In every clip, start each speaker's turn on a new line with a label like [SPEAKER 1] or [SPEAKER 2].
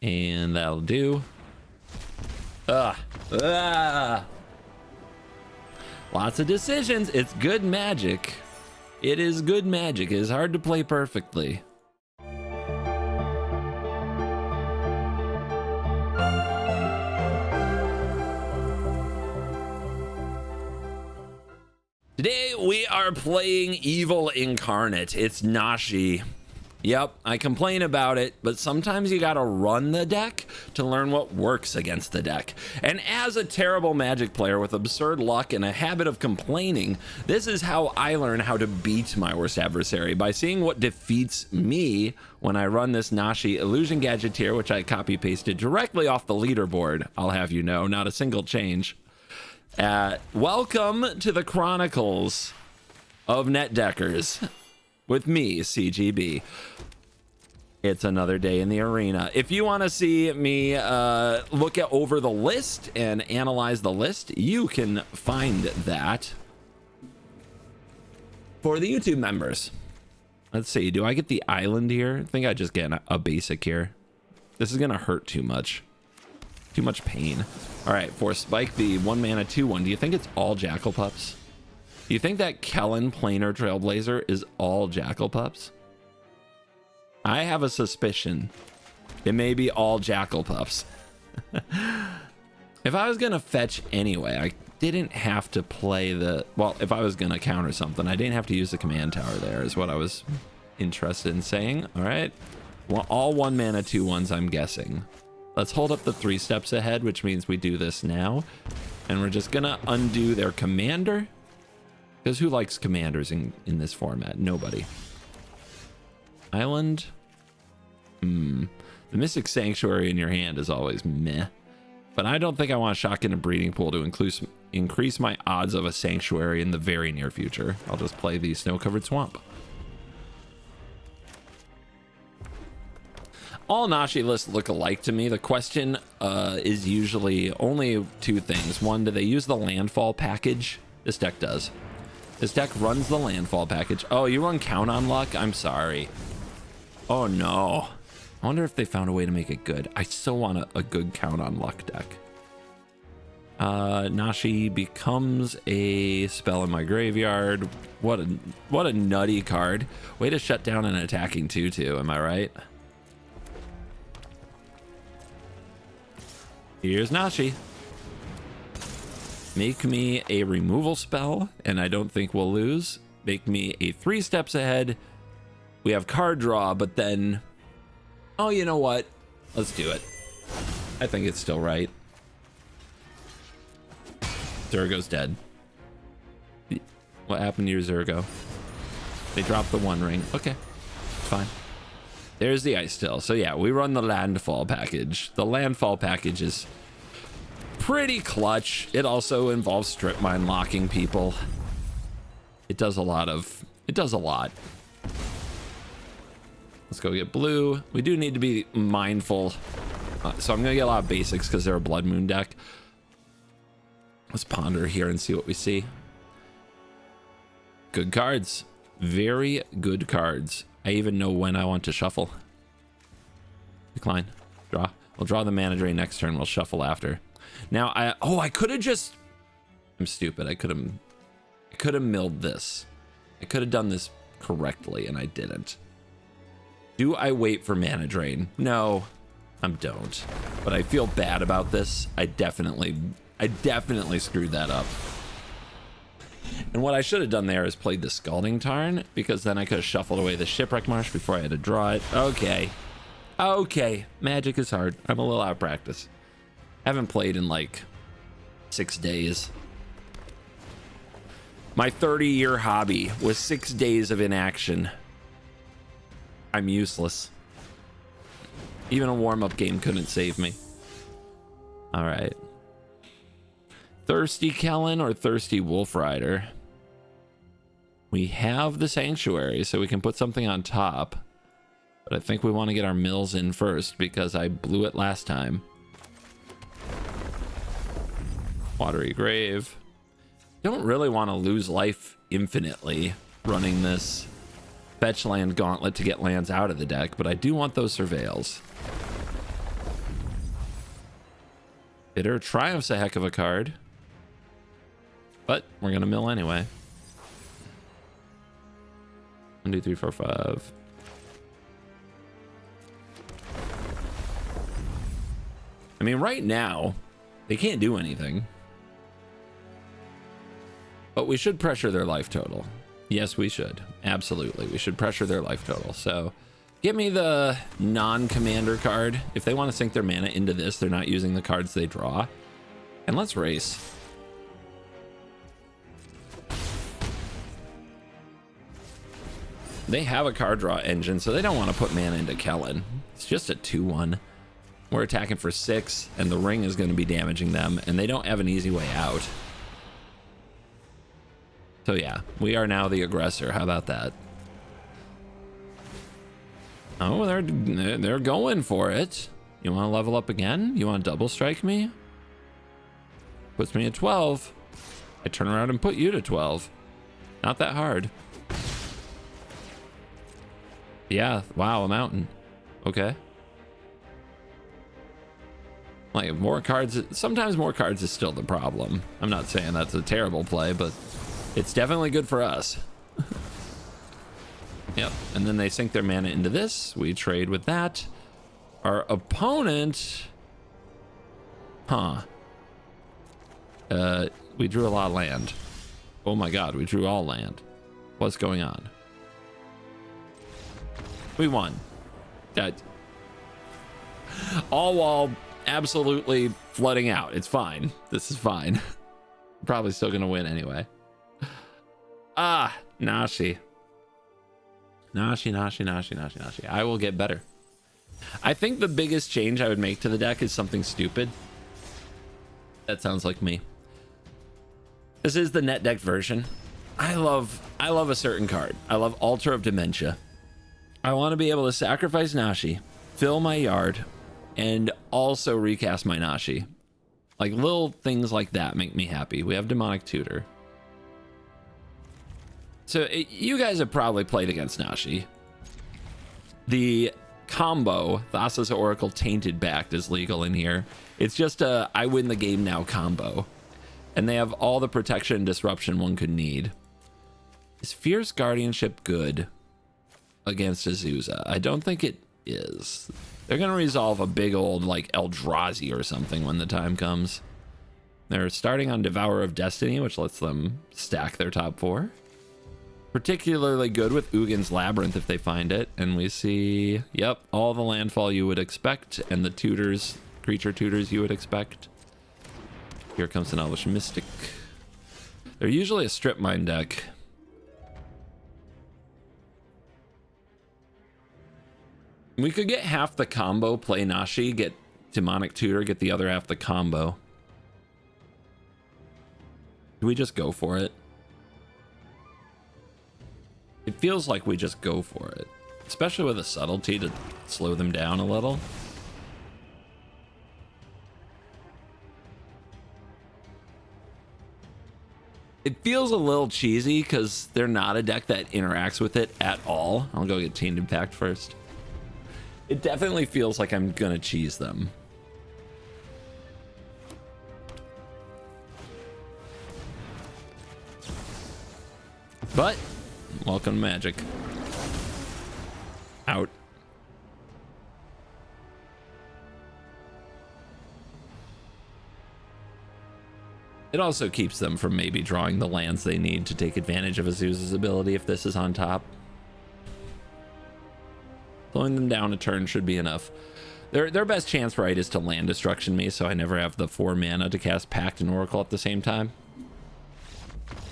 [SPEAKER 1] And that'll do. Lots of decisions. It's good magic. It is good magic. It is hard to play perfectly. Today we are playing Evil Incarnate. It's Nashi. Yep, I complain about it, but sometimes you gotta run the deck to learn what works against the deck. And as a terrible Magic player with absurd luck and a habit of complaining, this is how I learn how to beat my worst adversary, by seeing what defeats me when I run this Nashi Illusion Gadgeteer, which I copy pasted directly off the leaderboard. I'll have you know, not a single change. Welcome to the Chronicles of NetDeckers with me, CGB. It's another day in the arena. If you want to see me look over the list and analyze the list, you can find that for the YouTube members. Let's see, do I get the island here? I think I just get a basic here. This is gonna hurt too much. Too much pain. All right, for Spike, the 1 mana 2/1, do you think it's all Jackal Pups? Do you think that Kellen Planar Trailblazer is all Jackal Pups? I have a suspicion it may be all Jackal Pups. If I was gonna fetch anyway, I didn't have to play the, well, if I was gonna counter something, I didn't have to use the command tower there, is what I was interested in saying. All right, well, all 1 mana 2/1s, I'm guessing. Let's hold up the 3 steps ahead, which means we do this now, and we're just gonna undo their commander, because who likes commanders in this format? Nobody. Island. The Mystic Sanctuary in your hand is always meh, but I don't think I want to shotgun a breeding pool to increase my odds of a sanctuary in the very near future. I'll just play the Snow-Covered Swamp. All Nashi lists look alike to me. The question is usually only 2 things. One, do they use the landfall package? This deck does. This deck runs the landfall package. Oh, you run Count on Luck? I'm sorry. Oh no. I wonder if they found a way to make it good. I still want a good Count on Luck deck. Nashi becomes a spell in my graveyard. What a nutty card. Way to shut down an attacking 2/2, am I right? Here's Nashi. Make me a removal spell, and I don't think we'll lose. Make me a 3 steps ahead. We have card draw, but then, oh, you know what? Let's do it. I think it's still right. Zergo's dead. What happened to your Zergo? They dropped the 1 ring. Okay, fine. There's the Ice Still. So yeah, we run the landfall package. The landfall package is pretty clutch. It also involves strip mine locking people. It does a lot. Let's go get blue. We do need to be mindful. So I'm gonna get a lot of basics because they're a Blood Moon deck. Let's ponder here and see what we see. Good cards. Very good cards. I even know when I want to shuffle. Decline. Draw. We'll draw the mana drain next turn. We'll shuffle after. Now, I could have just... I'm stupid. I could have milled this. I could have done this correctly, and I didn't. Do I wait for mana drain? No, I don't. But I feel bad about this. I definitely screwed that up. And what I should have done there is played the Scalding Tarn, because then I could have shuffled away the Shipwreck Marsh before I had to draw it. Okay. Magic is hard. I'm a little out of practice. Haven't played in like 6 days. My 30-year hobby was 6 days of inaction. I'm useless. Even a warm-up game couldn't save me. All right. Thirsty Kellen or Thirsty Wolf Rider? We have the Sanctuary, so we can put something on top. But I think we want to get our mills in first because I blew it last time. Watery Grave. Don't really want to lose life infinitely running this fetch land gauntlet to get lands out of the deck, but I do want those surveils. Bitter Triumph's a heck of a card. But we're going to mill anyway. 1, 2, 3, 4, 5. I mean, right now, they can't do anything. But we should pressure their life total. Yes, we should. Absolutely. We should pressure their life total. So give me the non-commander card. If they want to sink their mana into this, they're not using the cards they draw. And let's race. They have a card draw engine, so they don't want to put mana into Kellen. It's just a 2-1. We're attacking for 6, and the ring is going to be damaging them, and they don't have an easy way out. So yeah, we are now the aggressor. How about that? Oh, they're going for it. You want to level up again? You want to double strike me? Puts me at 12. I turn around and put you to 12. Not that hard. Yeah, wow, a mountain. Okay. Like, more cards, sometimes more cards is still the problem. I'm not saying that's a terrible play, but it's definitely good for us. Yep, and then they sink their mana into this. We trade with that. Our opponent... Huh. We drew a lot of land. Oh my god, we drew all land. What's going on? We won. All while absolutely flooding out. It's fine. This is fine. Probably still gonna win anyway. Ah, Nashi. Nashi. I will get better. I think the biggest change I would make to the deck is something stupid. That sounds like me. This is the net deck version. I love a certain card. I love Altar of Dementia. I want to be able to sacrifice Nashi, fill my yard, and also recast my Nashi. Like, little things like that make me happy. We have Demonic Tutor. So you guys have probably played against Nashi. The combo, Thassa's Oracle Tainted Backed, is legal in here. It's just a I win the game now combo. And they have all the protection and disruption one could need. Is Fierce Guardianship good against Azusa? I don't think it is. They're going to resolve a big old, like, Eldrazi or something when the time comes. They're starting on Devourer of Destiny, which lets them stack their top 4. Particularly good with Ugin's Labyrinth if they find it. And we see, yep, all the landfall you would expect and the tutors, creature tutors you would expect. Here comes an Elvish Mystic. They're usually a strip mine deck. We could get half the combo, play Nashi, get Demonic Tutor, get the other half the combo. Do we just go for it? It feels like we just go for it. Especially with a subtlety to slow them down a little. It feels a little cheesy because they're not a deck that interacts with it at all. I'll go get Tainted Pact first. It definitely feels like I'm gonna cheese them. But welcome to Magic. Out. It also keeps them from maybe drawing the lands they need to take advantage of Azusa's ability if this is on top. Slowing them down a turn should be enough. Their best chance, right, is to land destruction me, so I never have the 4 mana to cast Pact and Oracle at the same time.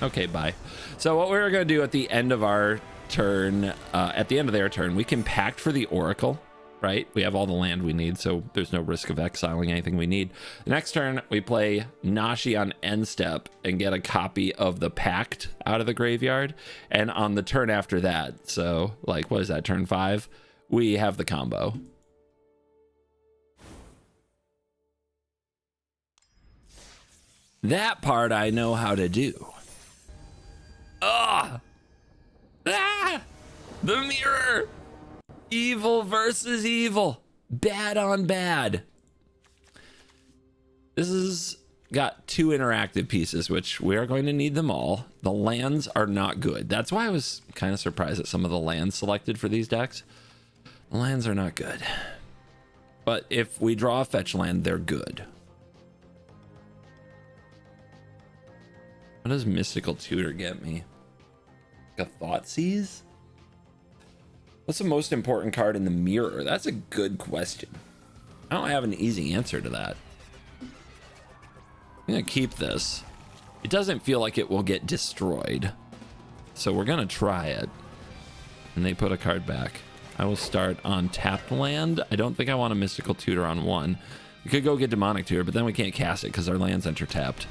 [SPEAKER 1] Okay, bye. So what we're going to do at the end of our turn, at the end of their turn, we can Pact for the Oracle, right? We have all the land we need, so there's no risk of exiling anything we need. The next turn, we play Nashi on end step and get a copy of the Pact out of the graveyard. And on the turn after that, so like, what is that, turn 5? We have the combo. That part I know how to do. Ah! Ah! The mirror! Evil versus evil. Bad on bad. This has got 2 interactive pieces, which we are going to need them all. The lands are not good. That's why I was kind of surprised at some of the lands selected for these decks. The lands are not good. But if we draw a fetch land, they're good. What does Mystical Tutor get me? Like a Thoughtseize? What's the most important card in the mirror? That's a good question. I don't have an easy answer to that. I'm gonna keep this. It doesn't feel like it will get destroyed, so we're gonna try it. And they put a card back. I will start on tapped land. I don't think I want a Mystical Tutor on 1. We could go get Demonic Tutor, but then we can't cast it because our lands enter tapped.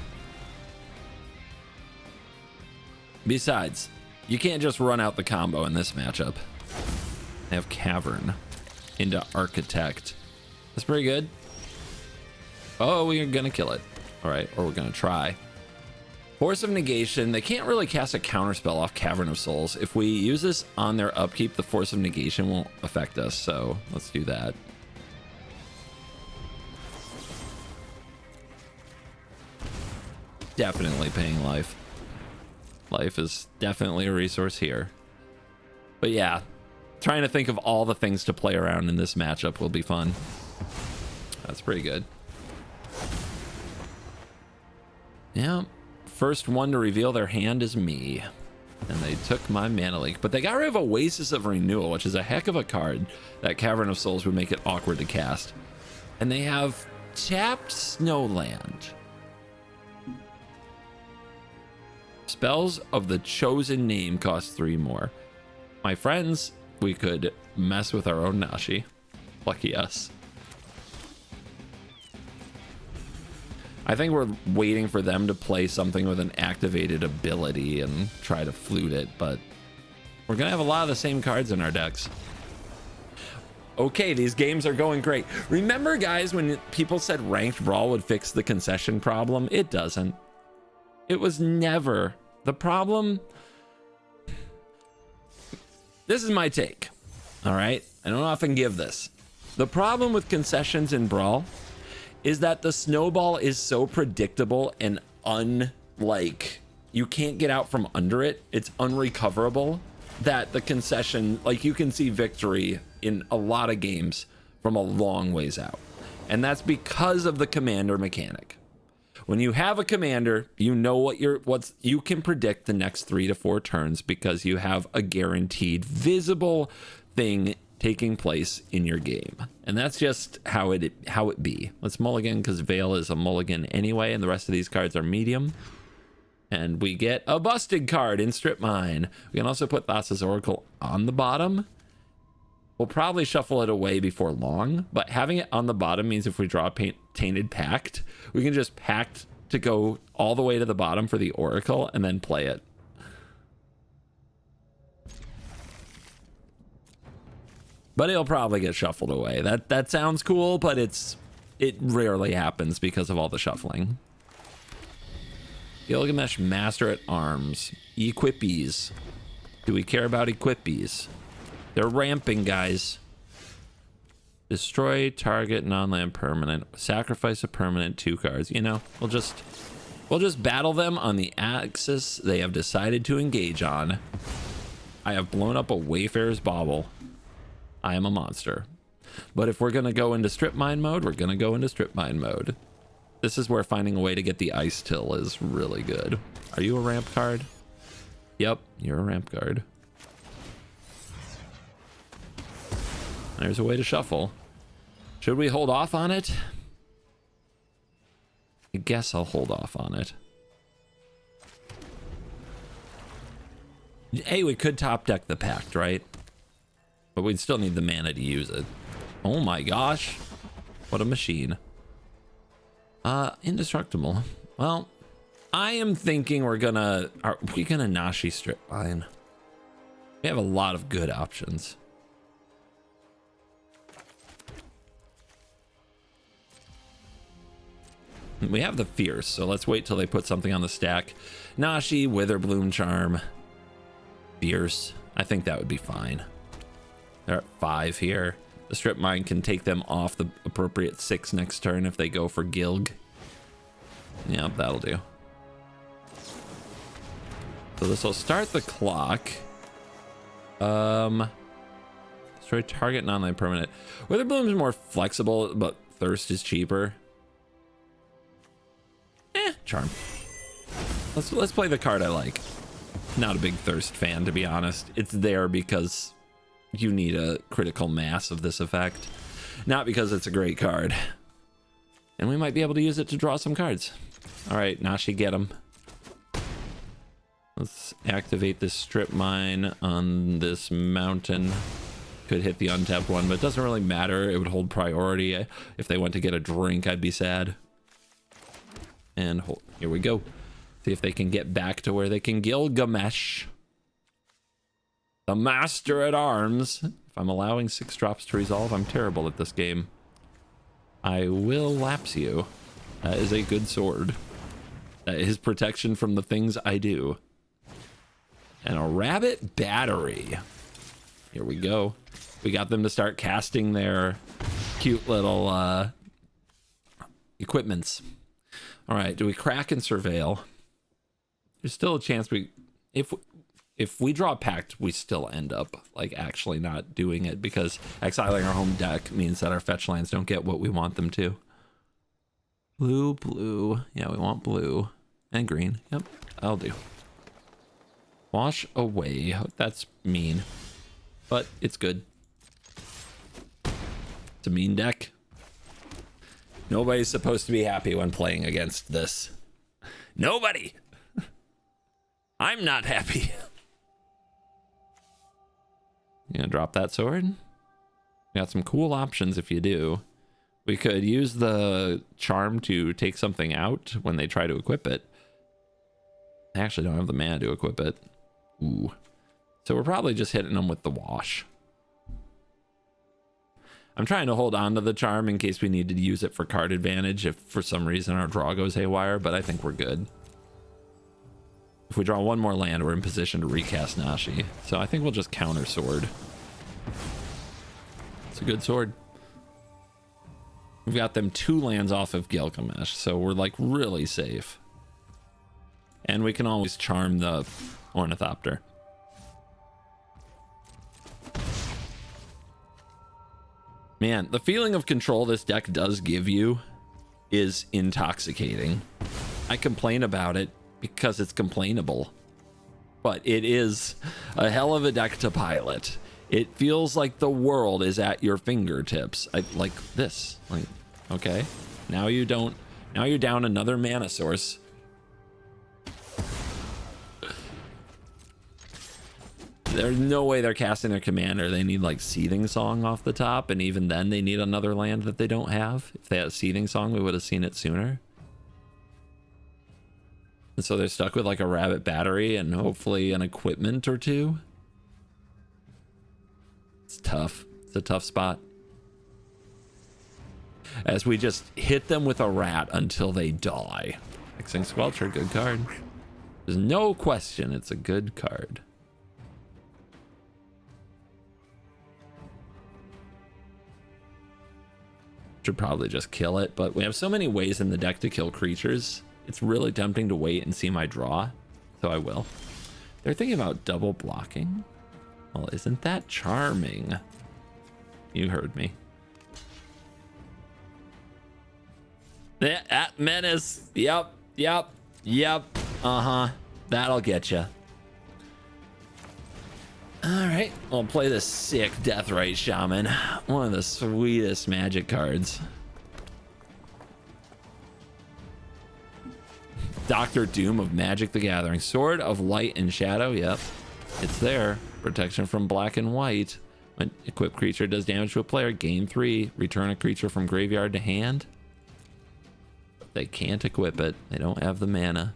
[SPEAKER 1] Besides, you can't just run out the combo in this matchup. They have Cavern into Architect. That's pretty good. Oh, we're gonna kill it. All right, or we're gonna try. Force of Negation. They can't really cast a counterspell off Cavern of Souls. If we use this on their upkeep, the Force of Negation won't affect us, so let's do that. Definitely paying life. Life is definitely a resource here. But yeah, trying to think of all the things to play around in this matchup will be fun. That's pretty good. Yeah, first one to reveal their hand is me. And they took my mana leak. But they got rid of Oasis of Renewal, which is a heck of a card. That Cavern of Souls would make it awkward to cast. And they have tapped Snowland. Spells of the chosen name cost 3 more. My friends, we could mess with our own Nashi. Lucky us. I think we're waiting for them to play something with an activated ability and try to flute it, but we're gonna have a lot of the same cards in our decks. Okay, these games are going great. Remember, guys, when people said ranked brawl would fix the concession problem? It doesn't. It was never the problem. This is my take. All right, I don't often give this. The problem with concessions in brawl is that the snowball is so predictable and you can't get out from under it. It's unrecoverable, that the concession, like, you can see victory in a lot of games from a long ways out. And that's because of the commander mechanic. When you have a commander, you know you can predict the next 3 to 4 turns because you have a guaranteed visible thing taking place in your game. And that's just how it be. Let's mulligan because Veil is a mulligan anyway, and the rest of these cards are medium. And we get a busted card in Strip Mine. We can also put Thassa's Oracle on the bottom. We'll probably shuffle it away before long, but having it on the bottom means if we draw a Tainted Pact, we can just pact to go all the way to the bottom for the Oracle and then play it. But it'll probably get shuffled away. That sounds cool, but it rarely happens because of all the shuffling. Gilgamesh Master at Arms. Equipies. Do we care about Equipies? They're ramping, guys. Destroy target non-land permanent. Sacrifice a permanent 2 cards. You know, we'll just battle them on the axis they have decided to engage on. I have blown up a Wayfarer's Bauble. I am a monster. But if we're gonna go into Strip Mine mode, we're gonna go into Strip Mine mode. This is where finding a way to get the Ice Till is really good. Are you a ramp card? Yep, you're a ramp card. There's a way to shuffle. Should we hold off on it? I guess I'll hold off on it. Hey, we could top deck the Pact, right? But we'd still need the mana to use it. Oh my gosh. What a machine. Indestructible. Well, I am thinking are we gonna Nashi Strip Mine? We have a lot of good options. We have the Fierce, so let's wait till they put something on the stack. Nashi, Witherbloom Charm, Fierce. I think that would be fine. They're at 5 here. The Strip Mine can take them off the appropriate 6 next turn if they go for Gilg. Yeah, that'll do. So this will start the clock. Destroy target non-land permanent. Wither Bloom is more flexible, but Thirst is cheaper. Charm. Let's play the card I like. Not a big Thirst fan, to be honest. It's there because you need a critical mass of this effect, not because it's a great card. And we might be able to use it to draw some cards. All right, Nashi, get him. Let's activate this strip mine on this mountain. Could hit the untapped one, but it doesn't really matter. It would hold priority. If they went to get a drink, I'd be sad. And here we go. See if they can get back to where they can Gilgamesh, the master at arms. If I'm allowing 6 drops to resolve, I'm terrible at this game. I will lapse you. That is a good sword. That is protection from the things I do. And a rabbit battery. Here we go. We got them to start casting their cute little equipments. All right, do we crack and surveil? There's still a chance if we draw Pact, we still end up like actually not doing it, because exiling our home deck means that our fetch lands don't get what we want them to. Blue, blue. Yeah, we want blue and green. Yep, I'll do. Wash away. That's mean, but it's good. It's a mean deck. Nobody's supposed to be happy when playing against this. Nobody. I'm not happy. You gonna drop that sword? We got some cool options if you do. We could use the charm to take something out when they try to equip it. I actually don't have the mana to equip it. Ooh. So we're probably just hitting them with the wash. I'm trying to hold on to the charm in case we need to use it for card advantage if for some reason our draw goes haywire, but I think we're good. If we draw one more land, we're in position to recast Nashi. So I think we'll just counter sword. It's a good sword. We've got them 2 lands off of Gilgamesh, so we're like really safe. And we can always charm the Ornithopter. Man, the feeling of control this deck does give you is intoxicating. I complain about it because it's complainable, but it is a hell of a deck to pilot. It feels like the world is at your fingertips. I like this. Like, okay, now you don't. Now you're down another mana source. There's no way they're casting their commander. They need like Seething Song off the top, and even then they need another land that they don't have. If they had Seething Song, we would have seen it sooner. And so they're stuck with like a rabbit battery and hopefully an equipment or 2. It's tough. It's a tough spot. As we just hit them with a rat until they die. Hexing Squelcher, good card. There's no question it's a good card. Should probably just kill it, but we have so many ways in the deck to kill creatures. It's really tempting to wait and see my draw, so I will. They're thinking about double blocking. Well, isn't that charming? You heard me. That menace. Yep. Uh-huh. That'll get you. All right, I'll play the sick Deathrite Shaman. One of the sweetest magic cards. Dr. Doom of Magic the Gathering. Sword of Light and Shadow. Yep, it's there. Protection from black and white. When equipped creature does damage to a player, gain 3. Return a creature from graveyard to hand. They can't equip it. They don't have the mana.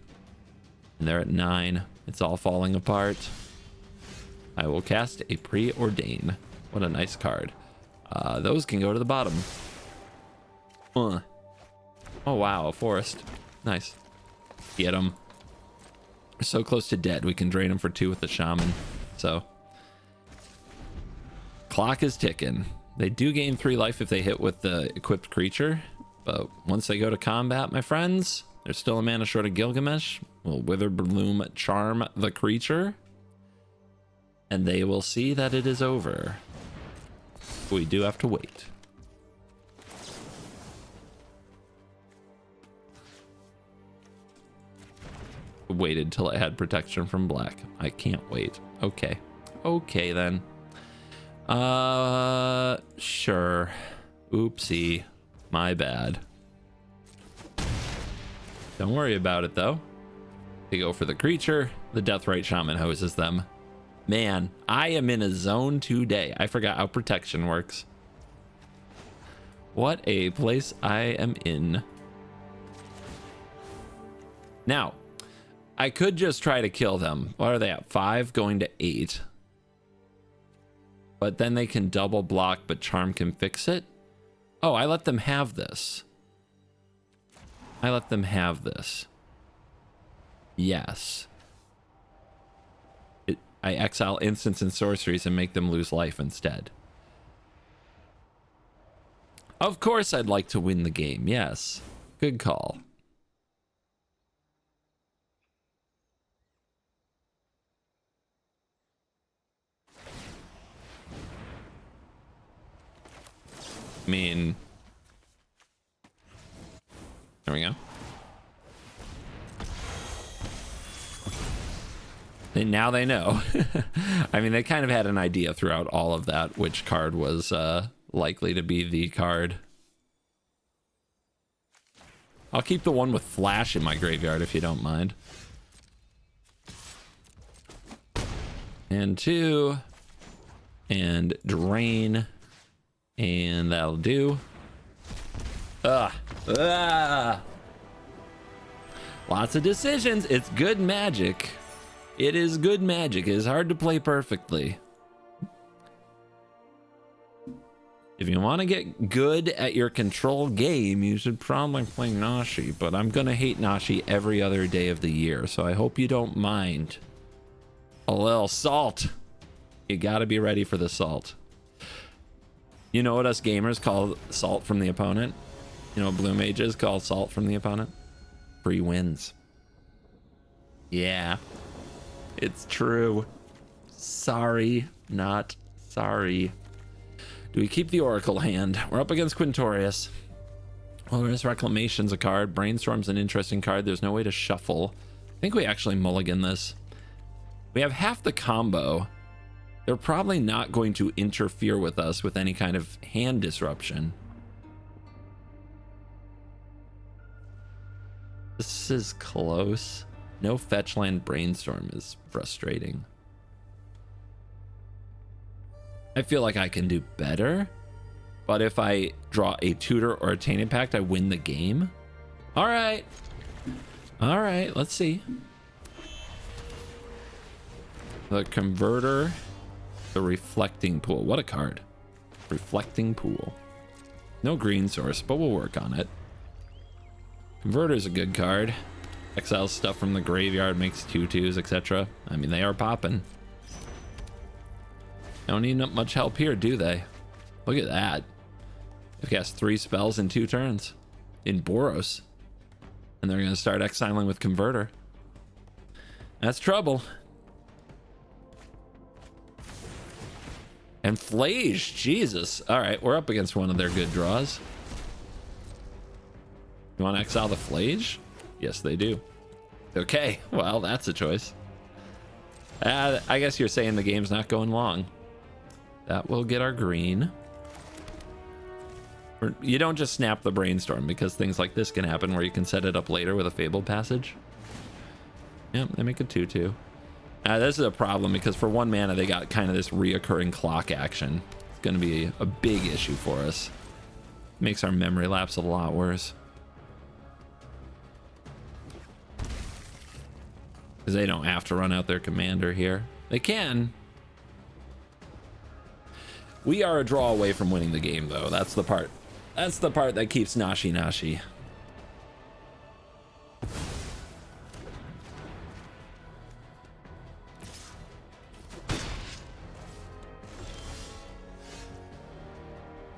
[SPEAKER 1] And they're at 9. It's all falling apart. I will cast a Preordain. What a nice card. Those can go to the bottom. Oh wow, a forest. Nice. Get them. We're so close to dead. We can drain them for 2 with the shaman. So clock is ticking. They do gain 3 life if they hit with the equipped creature, but once they go to combat, my friends, There's still a mana short of Gilgamesh. Will Witherbloom charm the creature? And they will see that it is over. We do have to wait. Waited till I had protection from black. I can't wait. Okay. Okay then. Sure. Oopsie. My bad. Don't worry about it though. They go for the creature. The Deathrite Shaman hoses them. Man, I am in a zone today. I forgot how protection works. What a place I am in. Now, I could just try to kill them. What are they at? 5 going to 8. But then they can double block, but Charm can fix it. Oh, I let them have this. I let them have this. Yes. I exile instants and sorceries and make them lose life instead. Of course I'd like to win the game. Yes. Good call. I mean, there we go. And now they know. I mean, they kind of had an idea throughout all of that which card was likely to be the card. I'll keep the one with Flash in my graveyard if you don't mind. And 2. And Drain. And that'll do. Lots of decisions. It's good magic. It is good magic. It is hard to play perfectly. If you want to get good at your control game, you should probably play Nashi, but I'm going to hate Nashi every other day of the year, so I hope you don't mind. A little salt. You got to be ready for the salt. You know what us gamers call salt from the opponent? You know what blue mages call salt from the opponent? Free wins. Yeah. It's true. Sorry, not sorry. Do we keep the Oracle hand? We're up against Quintorius. Wilderness Reclamation's a card. Brainstorm's an interesting card. There's no way to shuffle. I think we actually mulligan this. We have half the combo. They're probably not going to interfere with us with any kind of hand disruption. This is close. No fetchland Brainstorm is frustrating. I feel like I can do better, but if I draw a Tutor or a Tainted Pact, I win the game. All right. All right, let's see. The Converter, the Reflecting Pool. What a card. Reflecting Pool. No green source, but we'll work on it. Converter's a good card. Exiles stuff from the graveyard, makes 2/2s, etc. I mean, they are popping. Don't need much help here, do they? Look at that. They've cast 3 spells in 2 turns. In Boros. And they're going to start exiling with Converter. That's trouble. And Flage, Jesus. All right, we're up against one of their good draws. You want to exile the Flage? Yes, they do. Okay, well, that's a choice. I guess you're saying the game's not going long. That will get our green. You don't just snap the Brainstorm, because things like this can happen where you can set it up later with a Fabled Passage. Yep, they make a 2/2. This is a problem because for 1 mana they got kind of this reoccurring clock action. It's going to be a big issue for us. Makes our memory lapse a lot worse. Because they don't have to run out their commander here. They can. We are a draw away from winning the game, though. That's the part. That's the part that keeps Nashi Nashi.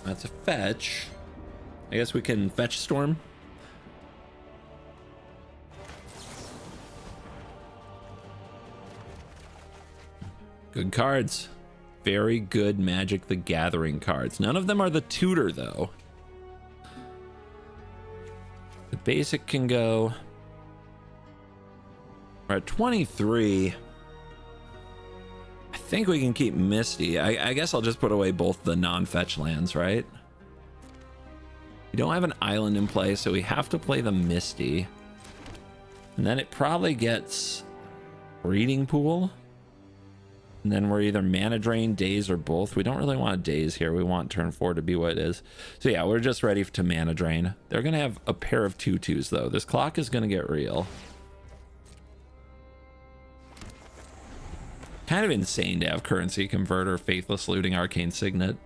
[SPEAKER 1] That's a fetch. I guess we can fetch Storm. Good cards. Very good Magic the Gathering cards. None of them are the tutor, though. The basic can go. We're at 23. I think we can keep Misty. I guess I'll just put away both the non-fetch lands, right? We don't have an island in play, so we have to play the Misty. And then it probably gets Breeding Pool. And then we're either Mana Drain, Daze, or both. We don't really want a Daze here. We want turn 4 to be what it is. So yeah, we're just ready to Mana Drain. They're going to have a pair of 2/2s, though. This clock is going to get real. Kind of insane to have Currency Converter, Faithless Looting, Arcane Signet.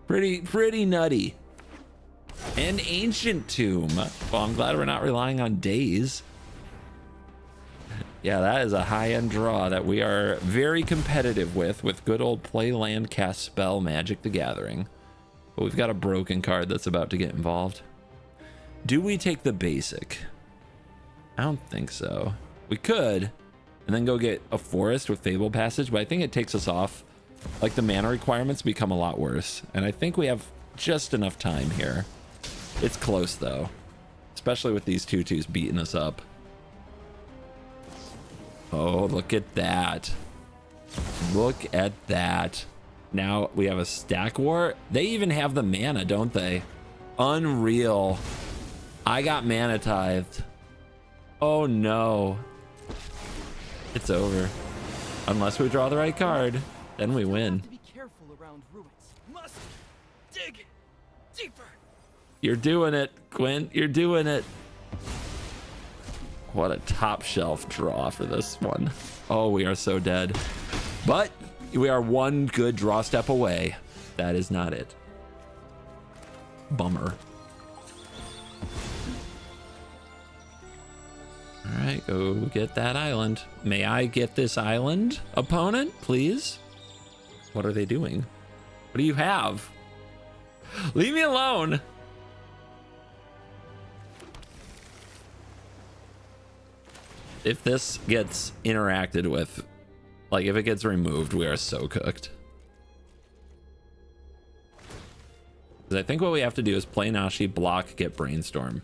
[SPEAKER 1] Pretty nutty. And Ancient Tomb. Well, I'm glad we're not relying on Daze. Yeah, that is a high-end draw that we are very competitive with good old play land, cast spell, Magic the Gathering. But we've got a broken card that's about to get involved. Do we take the basic? I don't think so. We could, and then go get a forest with Fable Passage, but I think it takes us off. Like, the mana requirements become a lot worse, and I think we have just enough time here. It's close, though, especially with these 2/2s beating us up. Oh, look at that. Look at that. Now we have a stack war. They even have the mana, don't they? Unreal. I got mana tithed. Oh no. It's over. Unless we draw the right card, then we win.
[SPEAKER 2] Be careful around ruins. Must dig deeper.
[SPEAKER 1] You're doing it, Quint. You're doing it. What a top shelf draw for this one. Oh, we are so dead. But we are one good draw step away. That is not it. Bummer. All right, go get that island. May I get this island, opponent, please? What are they doing? What do you have? Leave me alone. If this gets interacted with, like if it gets removed, we are so cooked. Because I think what we have to do is play Nashi, block, get Brainstorm.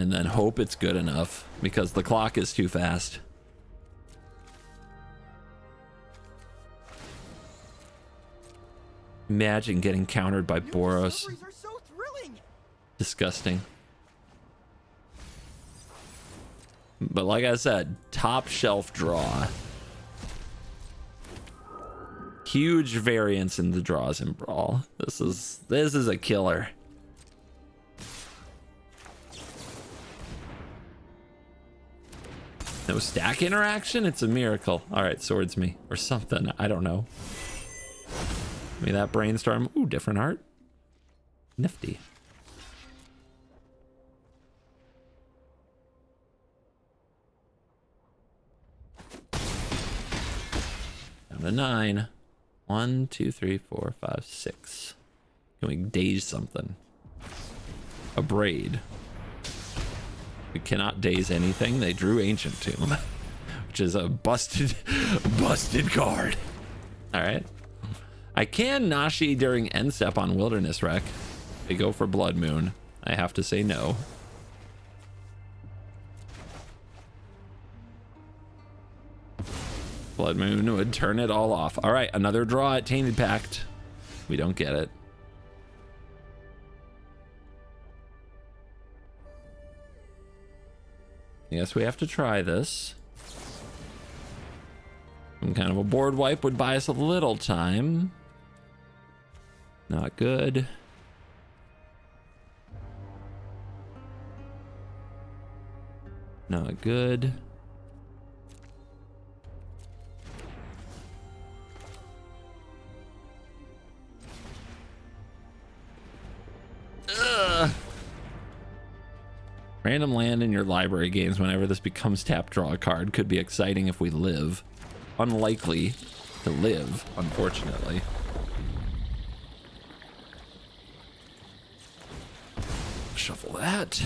[SPEAKER 1] And then hope it's good enough, because the clock is too fast. Imagine getting countered by Boros.
[SPEAKER 2] Are so thrilling.
[SPEAKER 1] Disgusting. But like I said, top shelf draw. Huge variance in the draws in Brawl. This is a killer. No stack interaction? It's a miracle. All right, swords me or something. I don't know. Give me that Brainstorm. Ooh, different art. Nifty. Down to 9. 1, 2, 3, 4, 5, 6. Can we daze something? A braid. We cannot daze anything. They drew Ancient Tomb, which is a busted card. All right. I can Nashi during end step on Wilderness Wreck. They go for Blood Moon. I have to say no. Blood Moon would turn it all off. All right, another draw at Tainted Pact. We don't get it. Yes, we have to try this. Some kind of a board wipe would buy us a little time. Not good. Not good. Ugh. Random land in your library games whenever this becomes tap draw a card could be exciting if we live. Unlikely to live, unfortunately. Shuffle that.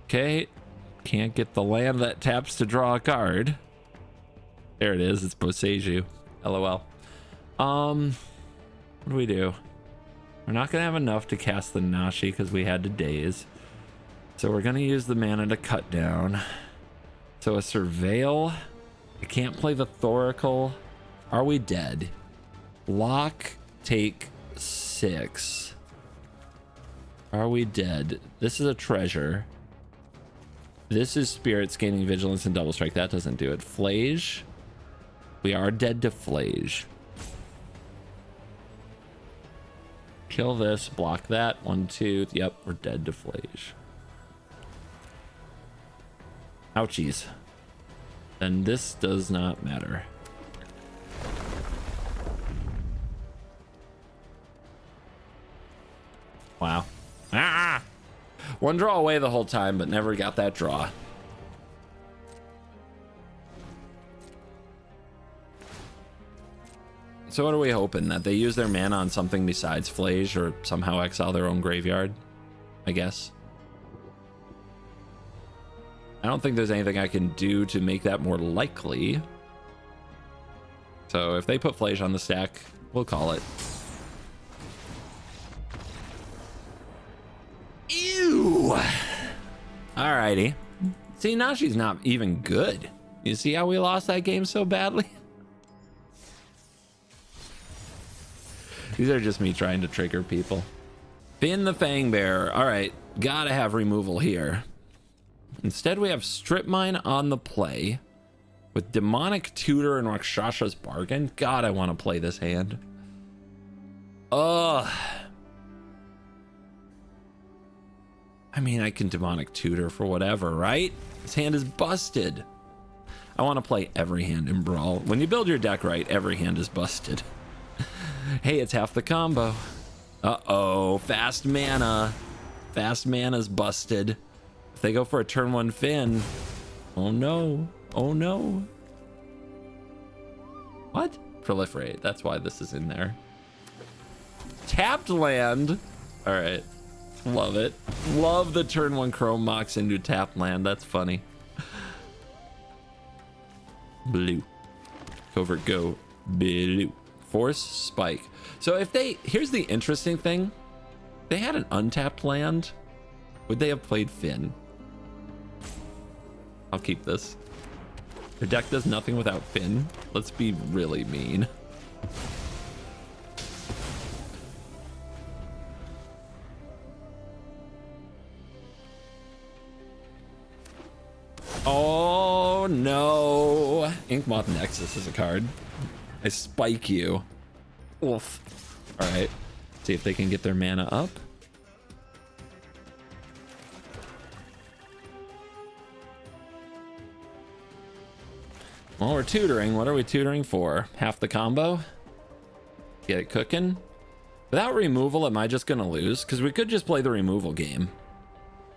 [SPEAKER 1] Okay. Can't get the land that taps to draw a card. There it is. It's Boseiju. LOL. What do we do? We're not going to have enough to cast the Nashi because we had to daze. So we're going to use the mana to cut down. So a Surveil. I can't play the Thoracle. Are we dead? Lock, take 6. Are we dead? This is a treasure. This is spirits gaining vigilance and double strike. That doesn't do it. Flage. We are dead to Flage. Kill this, block that. 1, 2. Yep, we're dead to Flage. Ouchies. Then this does not matter. Wow. Ah! One draw away the whole time, but never got that draw. So what are we hoping? That they use their mana on something besides Flage or somehow exile their own graveyard? I guess. I don't think there's anything I can do to make that more likely. So if they put Flage on the stack, we'll call it. Ew! Alrighty. See, Nashi's not even good. You see how we lost that game so badly? These are just me trying to trigger people. Finn the Fangbearer. All right, gotta have removal here. Instead, we have Strip Mine on the play with Demonic Tutor and Rakshasha's Bargain. God, I want to play this hand. Ugh. I mean, I can Demonic Tutor for whatever, right? This hand is busted. I want to play every hand in Brawl. When you build your deck right, every hand is busted. Hey, it's half the combo. Uh-oh, fast mana. Fast mana's busted. If they go for a turn 1 Finn, oh no, oh no. What? Proliferate, that's why this is in there. Tapped land. All right, love it. Love the turn 1 Chrome Mox into tapped land, that's funny. Blue. CovertGoBlue. Force Spike. So if they, here's the interesting thing. They had an untapped land. Would they have played Finn? I'll keep this. Their deck does nothing without Finn. Let's be really mean. Oh no. Inkmoth Nexus is a card. I spike you. Oof. All right. See if they can get their mana up. Well, we're tutoring. What are we tutoring for? Half the combo? Get it cooking? Without removal, am I just going to lose? Because we could just play the removal game.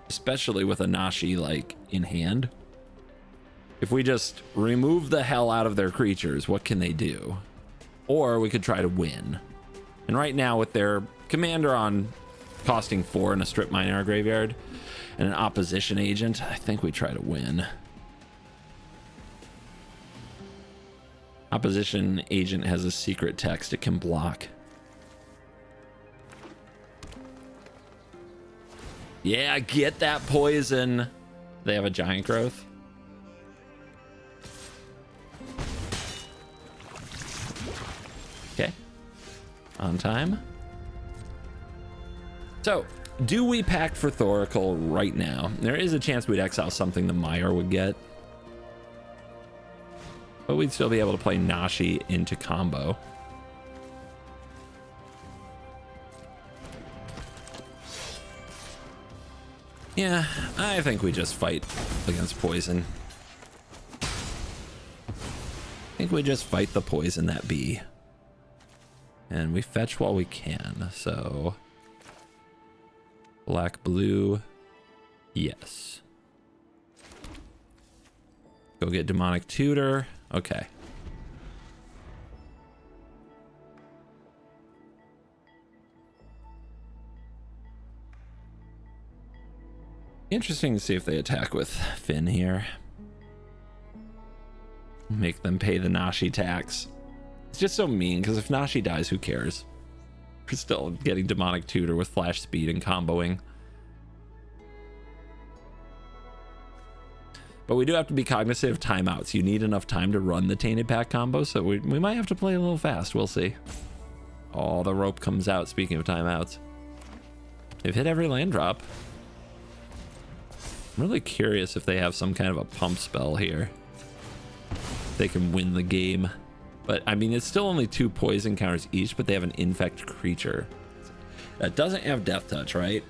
[SPEAKER 1] Especially with a Nashi, like, in hand. If we just remove the hell out of their creatures, what can they do? Or we could try to win. And right now, with their commander on costing 4 and a strip mine in our graveyard and an opposition agent, I think we try to win. Opposition agent has a secret text it can block. Yeah, get that poison. They have a giant growth. Okay. On time. So, do we pact for Thoracle right now? There is a chance we'd exile something the Mire would get. But we'd still be able to play Nashi into combo. Yeah, I think we just fight against poison. I think we just fight the poison that be. And we fetch while we can, so... Black, blue, yes. Go get Demonic Tutor, okay. Interesting to see if they attack with Finn here. Make them pay the Nashi tax. It's just so mean, because if Nashi dies, who cares? We're still getting Demonic Tutor with flash speed and comboing. But we do have to be cognizant of timeouts. You need enough time to run the Tainted Pack combo, so we might have to play a little fast. We'll see. Oh, the rope comes out, speaking of timeouts. They've hit every land drop. I'm really curious if they have some kind of a pump spell here. They can win the game. But, I mean, it's still only 2 poison counters each, but they have an infect creature. That doesn't have Death Touch, right?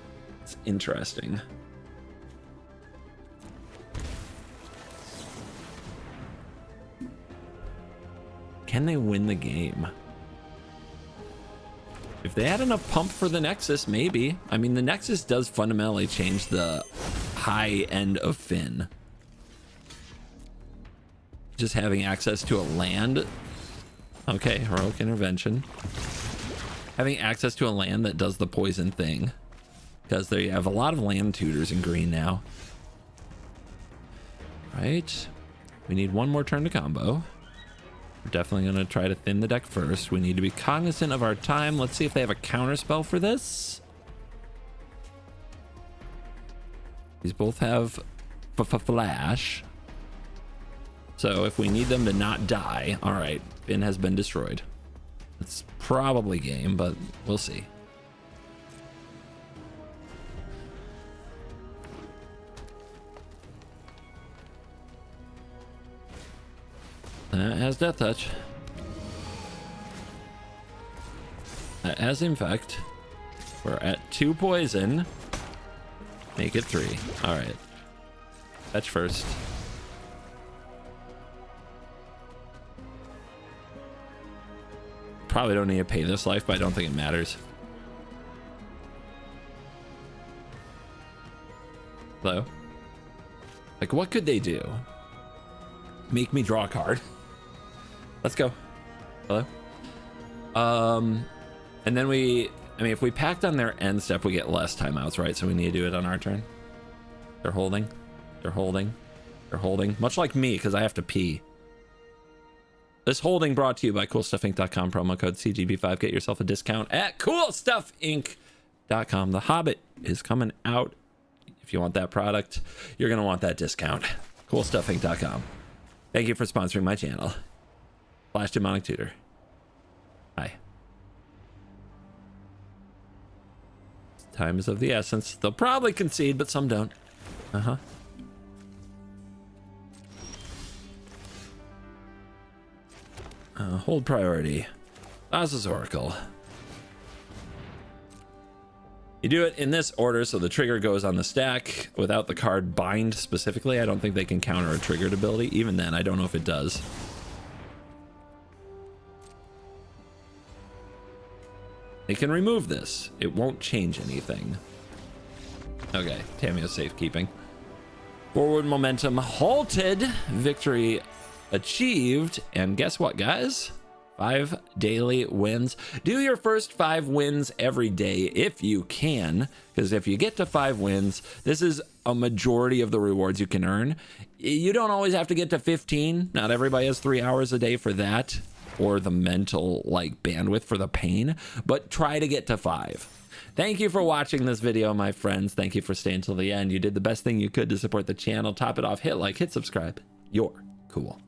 [SPEAKER 1] It's interesting. Can they win the game? If they had enough pump for the Nexus, maybe. I mean, the Nexus does fundamentally change the high end of Finn. Just having access to a land. Okay, Heroic Intervention. Having access to a land that does the poison thing. Because they have a lot of land tutors in green now. Right. We need one more turn to combo. We're definitely going to try to thin the deck first. We need to be cognizant of our time. Let's see if they have a counter spell for this. These both have flash. So if we need them to not die, all right, Finn has been destroyed. It's probably game, but we'll see. That has Death Touch. That has Infect. We're at 2 poison. Make it 3. All right. Fetch first. Probably don't need to pay this life, but I don't think it matters. Hello? Like, what could they do? Make me draw a card. Let's go. Hello? And then I mean, if we packed on their end step, we get less timeouts, right? So we need to do it on our turn. They're holding. They're holding. They're holding. Much like me, because I have to pee. This holding brought to you by CoolStuffInc.com. Promo code CGB5. Get yourself a discount at CoolStuffInc.com. The Hobbit is coming out. If you want that product, you're going to want that discount. CoolStuffInc.com. Thank you for sponsoring my channel. Flash Demonic Tutor. Hi. Time is of the essence. They'll probably concede, but some don't. Hold priority. Az's Oracle. You do it in this order, so the trigger goes on the stack without the card bind specifically. I don't think they can counter a triggered ability. Even then, I don't know if it does. They can remove this. It won't change anything. Okay, Tammio's safekeeping. Forward momentum halted. Victory achieved. And guess what, guys? 5 daily wins. Do your first 5 wins every day if you can, because if you get to 5 wins, this is a majority of the rewards you can earn. You don't always have to get to 15. Not everybody has 3 hours a day for that, or the mental bandwidth for the pain, but try to get to 5. Thank you for watching this video, my friends. Thank you for staying till the end. You did the best thing you could to support the channel. Top it off, hit like, hit subscribe. You're cool.